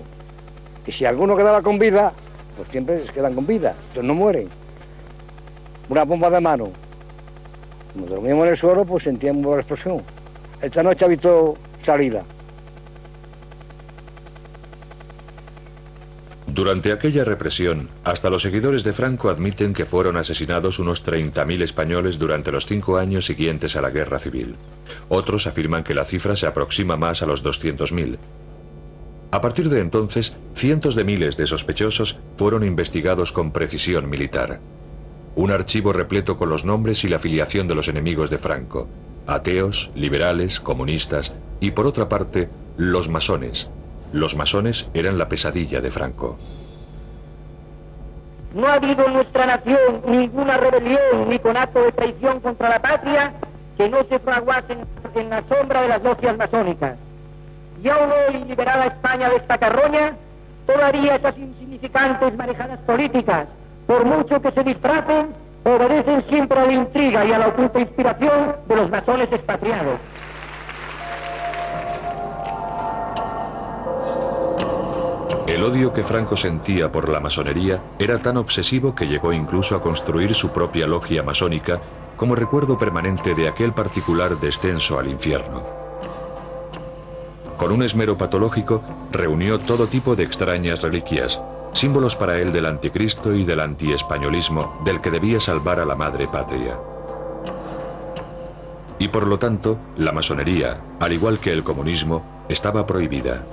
Y si alguno quedaba con vida, pues siempre se quedan con vida, entonces no mueren. Una bomba de mano. Nos dormíamos en el suelo, pues sentíamos la explosión. Esta noche ha visto salida. Durante aquella represión, hasta los seguidores de Franco admiten que fueron asesinados unos 30.000 españoles durante los 5 años siguientes a la Guerra Civil. Otros afirman que la cifra se aproxima más a los 200.000. A partir de entonces, cientos de miles de sospechosos fueron investigados con precisión militar. Un archivo repleto con los nombres y la filiación de los enemigos de Franco: ateos, liberales, comunistas y, por otra parte, los masones. Los masones eran la pesadilla de Franco. No ha habido en nuestra nación ninguna rebelión ni conato de traición contra la patria que no se fraguase en la sombra de las logias masónicas. Y aún hoy, liberada España de esta carroña, todavía esas insignificantes marejadas políticas, por mucho que se disfracen, obedecen siempre a la intriga y a la oculta inspiración de los masones expatriados. El odio que Franco sentía por la masonería era tan obsesivo que llegó incluso a construir su propia logia masónica como recuerdo permanente de aquel particular descenso al infierno. Con un esmero patológico, reunió todo tipo de extrañas reliquias, símbolos para él del anticristo y del antiespañolismo del que debía salvar a la madre patria. Y por lo tanto, la masonería, al igual que el comunismo, estaba prohibida.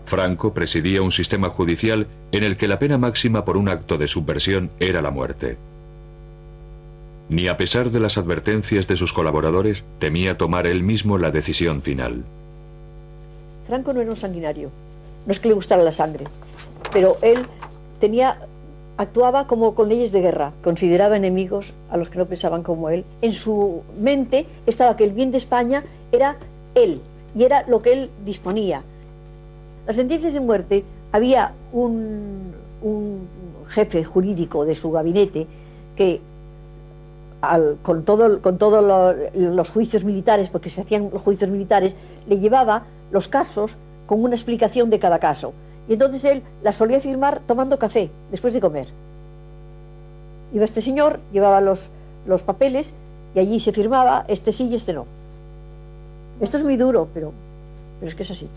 Franco presidía un sistema judicial en el que la pena máxima por un acto de subversión era la muerte. Ni a pesar de las advertencias de sus colaboradores, temía tomar él mismo la decisión final. Franco no era un sanguinario, no es que le gustara la sangre, pero él actuaba como con leyes de guerra, consideraba enemigos a los que no pensaban como él. En su mente estaba que el bien de España era él, y era lo que él disponía. Las sentencias de muerte, había un jefe jurídico de su gabinete que con todos los juicios militares, porque se hacían los juicios militares, le llevaba los casos con una explicación de cada caso. Y entonces él las solía firmar tomando café, después de comer. Iba este señor, llevaba los papeles y allí se firmaba, este sí y este no. Esto es muy duro, pero es que es así.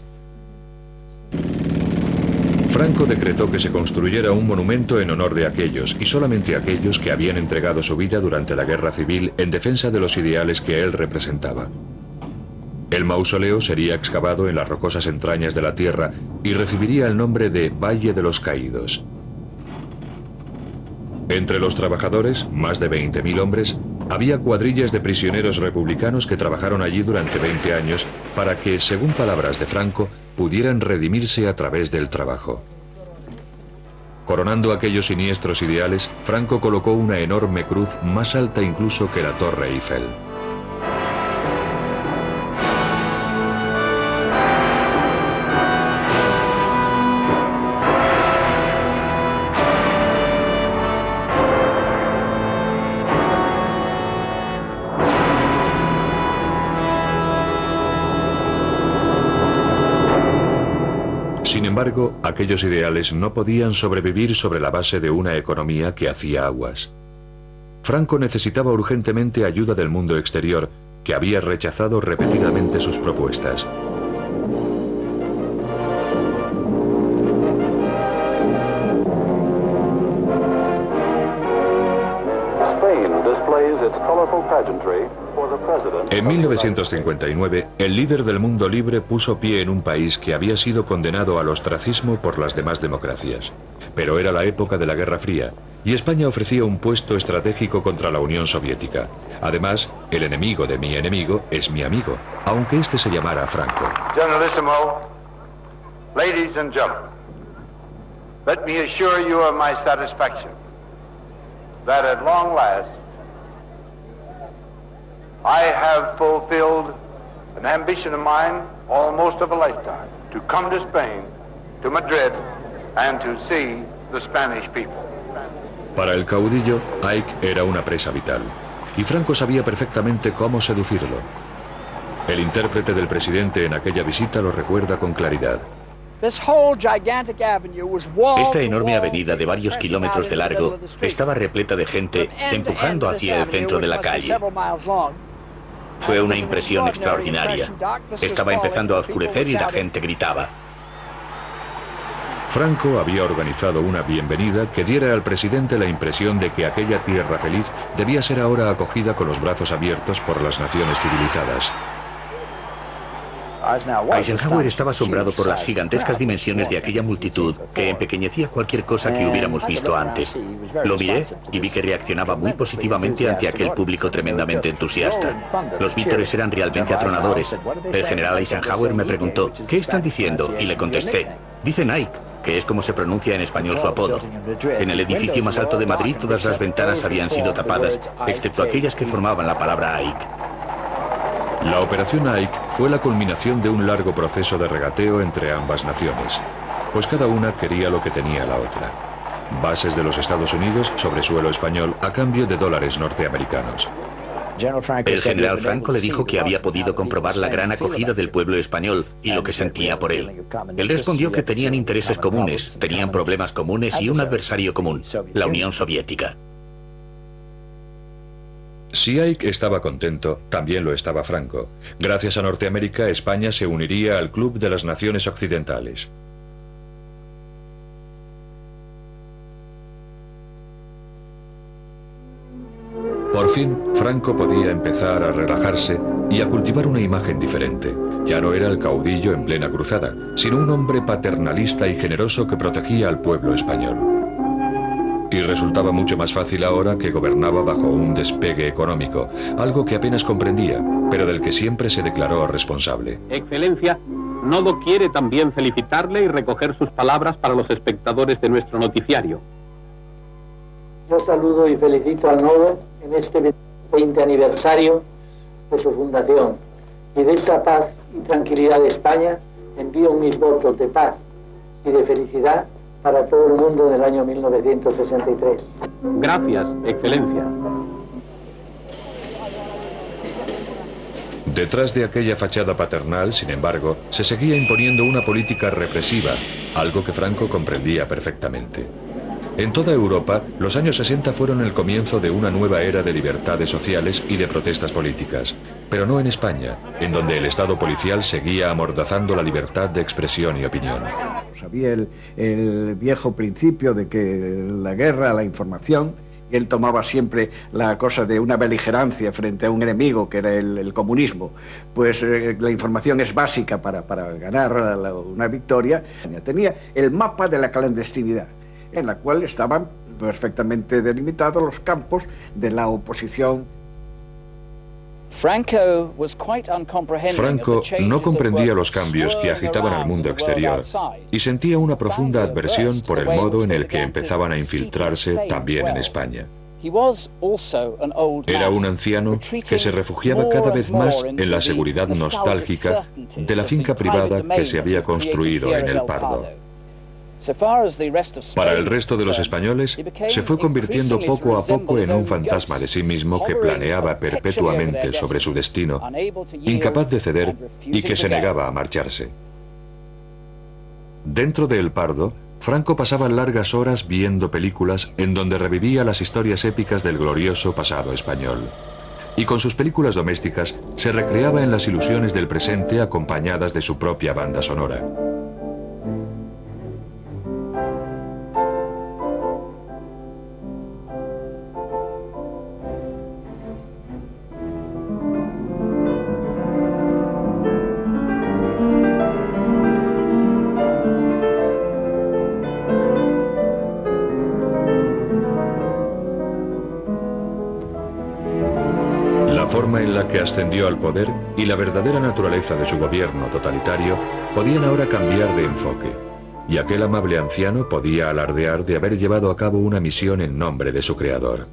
Franco decretó que se construyera un monumento en honor de aquellos, y solamente aquellos que habían entregado su vida durante la guerra civil en defensa de los ideales que él representaba. El mausoleo sería excavado en las rocosas entrañas de la tierra y recibiría el nombre de Valle de los Caídos. Entre los trabajadores, más de 20.000 hombres, había cuadrillas de prisioneros republicanos que trabajaron allí durante 20 años para que, según palabras de Franco, pudieran redimirse a través del trabajo. Coronando aquellos siniestros ideales, Franco colocó una enorme cruz más alta incluso que la Torre Eiffel. Sin embargo, aquellos ideales no podían sobrevivir sobre la base de una economía que hacía aguas. Franco necesitaba urgentemente ayuda del mundo exterior, que había rechazado repetidamente sus propuestas. En 1959, el líder del mundo libre puso pie en un país que había sido condenado al ostracismo por las demás democracias. Pero era la época de la Guerra Fría, y España ofrecía un puesto estratégico contra la Unión Soviética. Además, el enemigo de mi enemigo es mi amigo, aunque este se llamara Franco. Generalissimo, ladies and gentlemen, let me assure you of my satisfaction that at long last I have fulfilled an ambition of mine, almost of a lifetime, to come to Spain, to Madrid, and to see the Spanish people. Para el caudillo, Ike era una presa vital, y Franco sabía perfectamente cómo seducirlo. El intérprete del presidente en aquella visita lo recuerda con claridad. Esta enorme avenida de varios kilómetros de largo estaba repleta de gente empujando hacia el centro de la calle. Fue una impresión extraordinaria. Estaba empezando a oscurecer y la gente gritaba. Franco había organizado una bienvenida que diera al presidente la impresión de que aquella tierra feliz debía ser ahora acogida con los brazos abiertos por las naciones civilizadas. Eisenhower estaba asombrado por las gigantescas dimensiones de aquella multitud que empequeñecía cualquier cosa que hubiéramos visto antes. Lo miré y vi que reaccionaba muy positivamente ante aquel público tremendamente entusiasta. Los vítores eran realmente atronadores. El general Eisenhower me preguntó, ¿qué están diciendo? Y le contesté, dicen Ike, que es como se pronuncia en español su apodo. En el edificio más alto de Madrid todas las ventanas habían sido tapadas, excepto aquellas que formaban la palabra Ike. La operación Ike fue la culminación de un largo proceso de regateo entre ambas naciones, pues cada una quería lo que tenía la otra. Bases de los Estados Unidos sobre suelo español a cambio de dólares norteamericanos. El general Franco le dijo que había podido comprobar la gran acogida del pueblo español y lo que sentía por él. Él respondió que tenían intereses comunes, tenían problemas comunes y un adversario común, la Unión Soviética. Si Ike estaba contento, también lo estaba Franco. Gracias a Norteamérica, España se uniría al Club de las Naciones Occidentales. Por fin, Franco podía empezar a relajarse y a cultivar una imagen diferente. Ya no era el caudillo en plena cruzada, sino un hombre paternalista y generoso que protegía al pueblo español. Y resultaba mucho más fácil ahora que gobernaba bajo un despegue económico, algo que apenas comprendía, pero del que siempre se declaró responsable. Excelencia, Nodo quiere también felicitarle y recoger sus palabras para los espectadores de nuestro noticiario. Yo saludo y felicito al Nodo en este 20 aniversario de su fundación. Y de esta paz y tranquilidad de España envío mis votos de paz y de felicidad para todo el mundo del año 1963. Gracias, Excelencia. Detrás de aquella fachada paternal, sin embargo, se seguía imponiendo una política represiva, algo que Franco comprendía perfectamente. En toda Europa, los años 60 fueron el comienzo de una nueva era de libertades sociales y de protestas políticas, pero no en España, en donde el Estado policial seguía amordazando la libertad de expresión y opinión. Había el viejo principio de que la guerra, la información, él tomaba siempre la cosa de una beligerancia frente a un enemigo que era el comunismo, pues la información es básica para ganar una victoria. Tenía el mapa de la clandestinidad, en la cual estaban perfectamente delimitados los campos de la oposición. Franco no comprendía los cambios que agitaban al mundo exterior y sentía una profunda adversión por el modo en el que empezaban a infiltrarse también en España. Era un anciano que se refugiaba cada vez más en la seguridad nostálgica de la finca privada que se había construido en El Pardo. Para el resto de los españoles, se fue convirtiendo poco a poco en un fantasma de sí mismo que planeaba perpetuamente sobre su destino, incapaz de ceder y que se negaba a marcharse. Dentro de El Pardo, Franco pasaba largas horas viendo películas en donde revivía las historias épicas del glorioso pasado español. Y con sus películas domésticas se recreaba en las ilusiones del presente acompañadas de su propia banda sonora. La forma en la que ascendió al poder y la verdadera naturaleza de su gobierno totalitario podían ahora cambiar de enfoque, y aquel amable anciano podía alardear de haber llevado a cabo una misión en nombre de su creador.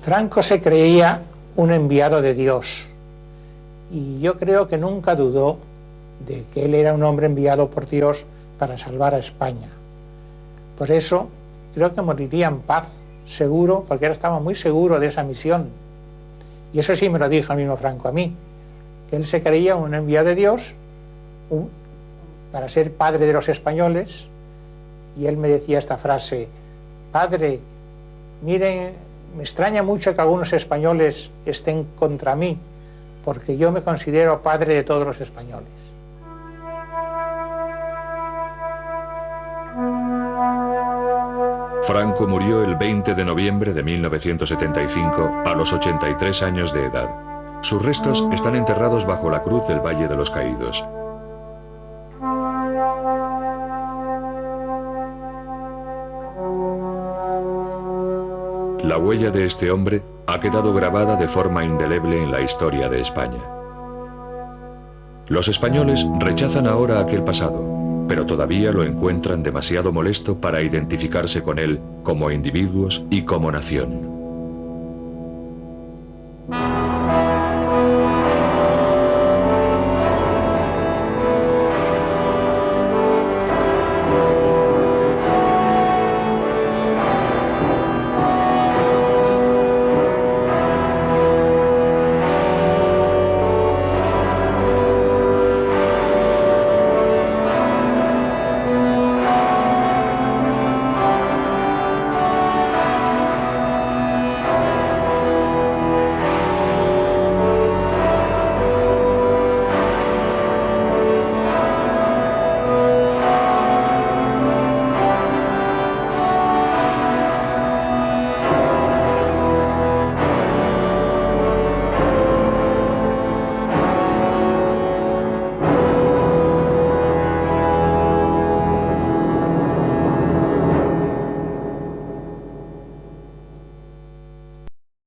Franco se creía un enviado de Dios, y yo creo que nunca dudó de que él era un hombre enviado por Dios para salvar a España. Por eso creo que moriría en paz, seguro, porque él estaba muy seguro de esa misión. Y eso sí me lo dijo el mismo Franco a mí, que él se creía un enviado de Dios para ser padre de los españoles, y él me decía esta frase: padre, miren, me extraña mucho que algunos españoles estén contra mí, porque yo me considero padre de todos los españoles. Franco murió el 20 de noviembre de 1975 a los 83 años de edad. Sus restos están enterrados bajo la cruz del Valle de los Caídos. La huella de este hombre ha quedado grabada de forma indeleble en la historia de España. Los españoles rechazan ahora aquel pasado, pero todavía lo encuentran demasiado molesto para identificarse con él como individuos y como nación.